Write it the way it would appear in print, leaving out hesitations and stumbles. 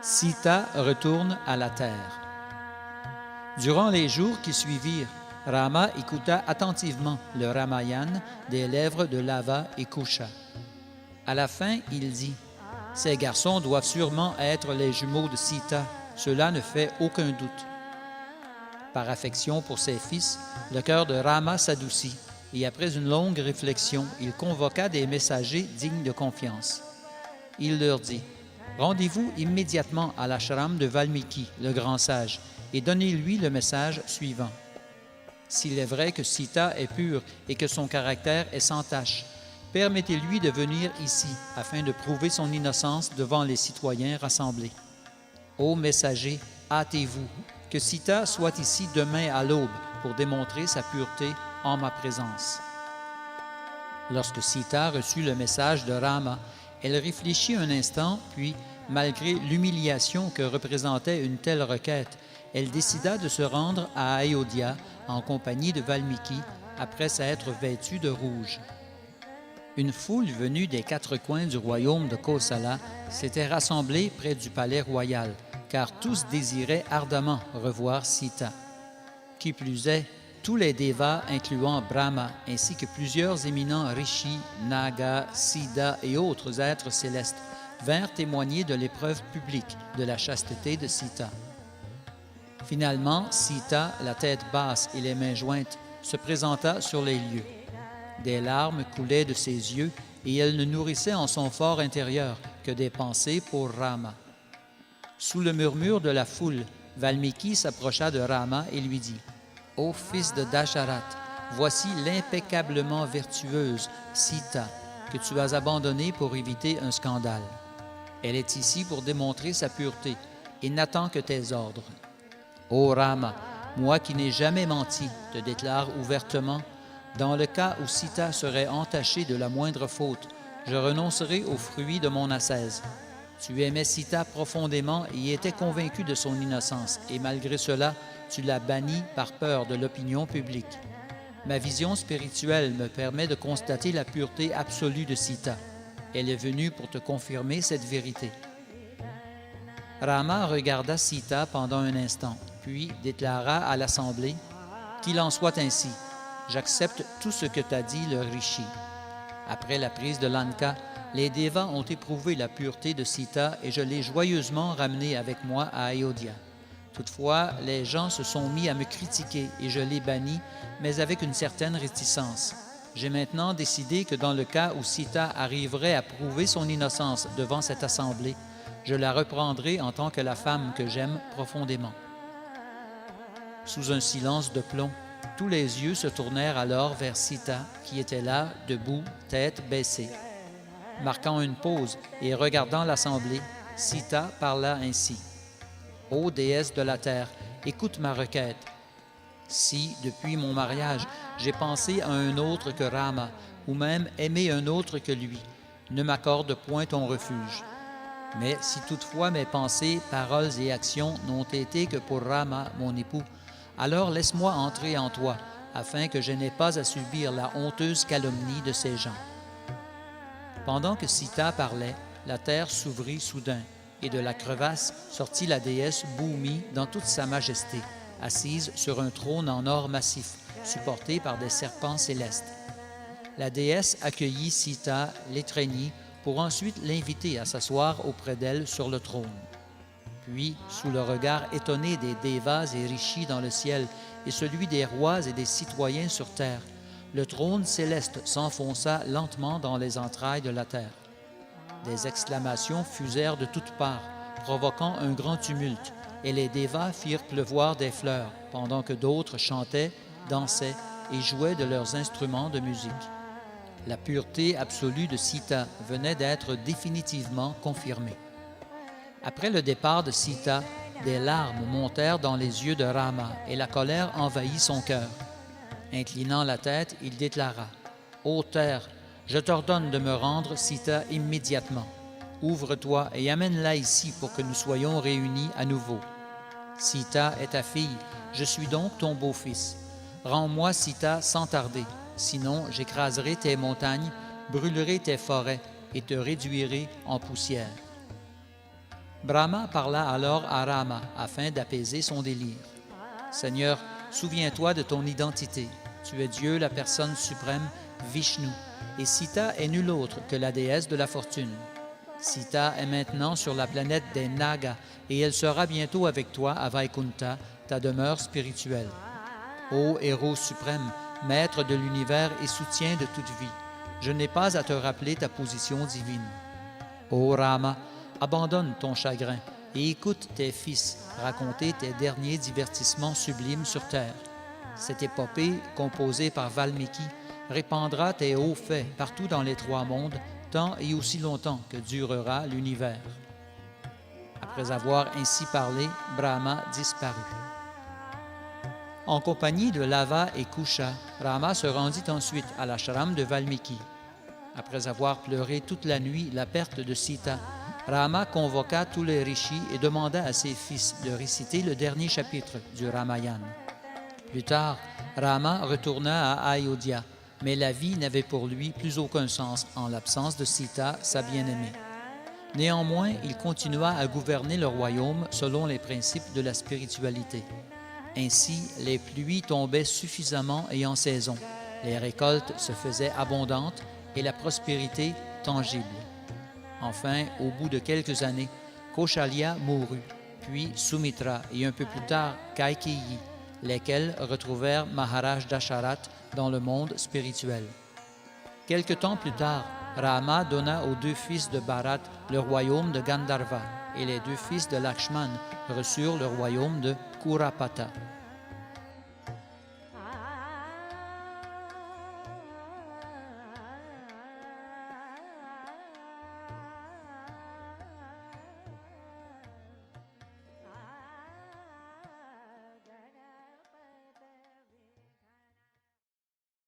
Sita retourne à la terre. Durant les jours qui suivirent, Rama écouta attentivement le Ramayana des lèvres de Lava et Kusha. À la fin, il dit « Ces garçons doivent sûrement être les jumeaux de Sita, cela ne fait aucun doute. » Par affection pour ses fils, le cœur de Rama s'adoucit, et après une longue réflexion, il convoqua des messagers dignes de confiance. Il leur dit « Rendez-vous immédiatement à l'ashram de Valmiki, le grand sage, et donnez-lui le message suivant. S'il est vrai que Sita est pure et que son caractère est sans tache, permettez-lui de venir ici afin de prouver son innocence devant les citoyens rassemblés. Ô messager, hâtez-vous, que Sita soit ici demain à l'aube pour démontrer sa pureté en ma présence. » Lorsque Sita reçut le message de Rama, elle réfléchit un instant, puis, malgré l'humiliation que représentait une telle requête, elle décida de se rendre à Ayodhya en compagnie de Valmiki après s'être vêtue de rouge. Une foule venue des quatre coins du royaume de Kosala s'était rassemblée près du palais royal, car tous désiraient ardemment revoir Sita. Qui plus est, tous les devas, incluant Brahma, ainsi que plusieurs éminents rishis, nagas, siddhas et autres êtres célestes, vinrent témoigner de l'épreuve publique de la chasteté de Sita. Finalement, Sita, la tête basse et les mains jointes, se présenta sur les lieux. Des larmes coulaient de ses yeux et elle ne nourrissait en son fort intérieur que des pensées pour Rama. Sous le murmure de la foule, Valmiki s'approcha de Rama et lui dit « Ô fils de Dasharat, voici l'impeccablement vertueuse Sita que tu as abandonnée pour éviter un scandale. Elle est ici pour démontrer sa pureté et n'attend que tes ordres. Ô Rama, moi qui n'ai jamais menti, te déclare ouvertement, dans le cas où Sita serait entachée de la moindre faute, je renoncerai aux fruits de mon ascèse. Tu aimais Sita profondément et étais convaincu de son innocence, et malgré cela, tu l'as bannie par peur de l'opinion publique. Ma vision spirituelle me permet de constater la pureté absolue de Sita. Elle est venue pour te confirmer cette vérité. » Rama regarda Sita pendant un instant, puis déclara à l'assemblée « Qu'il en soit ainsi. J'accepte tout ce que t'a dit le Rishi. » Après la prise de Lanka, les devas ont éprouvé la pureté de Sita et je l'ai joyeusement ramenée avec moi à Ayodhya. Toutefois, les gens se sont mis à me critiquer et je l'ai bannie, mais avec une certaine réticence. J'ai maintenant décidé que dans le cas où Sita arriverait à prouver son innocence devant cette assemblée, je la reprendrai en tant que la femme que j'aime profondément. » Sous un silence de plomb, tous les yeux se tournèrent alors vers Sita, qui était là, debout, tête baissée. Marquant une pause et regardant l'assemblée, Sita parla ainsi. « Ô déesse de la terre, écoute ma requête. Si, depuis mon mariage, j'ai pensé à un autre que Rama, ou même aimé un autre que lui, ne m'accorde point ton refuge. Mais si toutefois mes pensées, paroles et actions n'ont été que pour Rama, mon époux, alors laisse-moi entrer en toi, afin que je n'aie pas à subir la honteuse calomnie de ces gens. » Pendant que Sita parlait, la terre s'ouvrit soudain, et de la crevasse sortit la déesse Bhumi dans toute sa majesté, assise sur un trône en or massif, supporté par des serpents célestes. La déesse accueillit Sita, l'étreignit, pour ensuite l'inviter à s'asseoir auprès d'elle sur le trône. Puis, sous le regard étonné des devas et rishis dans le ciel et celui des rois et des citoyens sur terre, le trône céleste s'enfonça lentement dans les entrailles de la terre. Des exclamations fusèrent de toutes parts, provoquant un grand tumulte, et les devas firent pleuvoir des fleurs, pendant que d'autres chantaient, dansaient et jouaient de leurs instruments de musique. La pureté absolue de Sita venait d'être définitivement confirmée. Après le départ de Sita, des larmes montèrent dans les yeux de Rama et la colère envahit son cœur. Inclinant la tête, il déclara « Ô terre, je t'ordonne de me rendre Sita immédiatement. Ouvre-toi et amène-la ici pour que nous soyons réunis à nouveau. Sita est ta fille, je suis donc ton beau-fils. Rends-moi Sita sans tarder, sinon j'écraserai tes montagnes, brûlerai tes forêts et te réduirai en poussière. » Brahma parla alors à Rama afin d'apaiser son délire. « Seigneur, souviens-toi de ton identité. Tu es Dieu, la personne suprême, Vishnu, et Sita est nulle autre que la déesse de la fortune. Sita est maintenant sur la planète des Nagas et elle sera bientôt avec toi à Vaikuntha, ta demeure spirituelle. Ô héros suprême, maître de l'univers et soutien de toute vie, je n'ai pas à te rappeler ta position divine. Ô Rama, abandonne ton chagrin et écoute tes fils raconter tes derniers divertissements sublimes sur terre. Cette épopée, composée par Valmiki, répandra tes hauts faits partout dans les trois mondes, tant et aussi longtemps que durera l'univers. » Après avoir ainsi parlé, Brahma disparut. En compagnie de Lava et Kusha, Rama se rendit ensuite à l'ashram de Valmiki. Après avoir pleuré toute la nuit la perte de Sita, Rama convoqua tous les rishis et demanda à ses fils de réciter le dernier chapitre du Ramayana. Plus tard, Rama retourna à Ayodhya, mais la vie n'avait pour lui plus aucun sens en l'absence de Sita, sa bien-aimée. Néanmoins, il continua à gouverner le royaume selon les principes de la spiritualité. Ainsi, les pluies tombaient suffisamment et en saison, les récoltes se faisaient abondantes et la prospérité tangible. Enfin, au bout de quelques années, Kaushalya mourut, puis Sumitra et un peu plus tard Kaikeyi, lesquels retrouvèrent Maharaj Dasharatha dans le monde spirituel. Quelque temps plus tard, Rama donna aux deux fils de Bharat le royaume de Gandharva et les deux fils de Lakshman reçurent le royaume de Kurapata.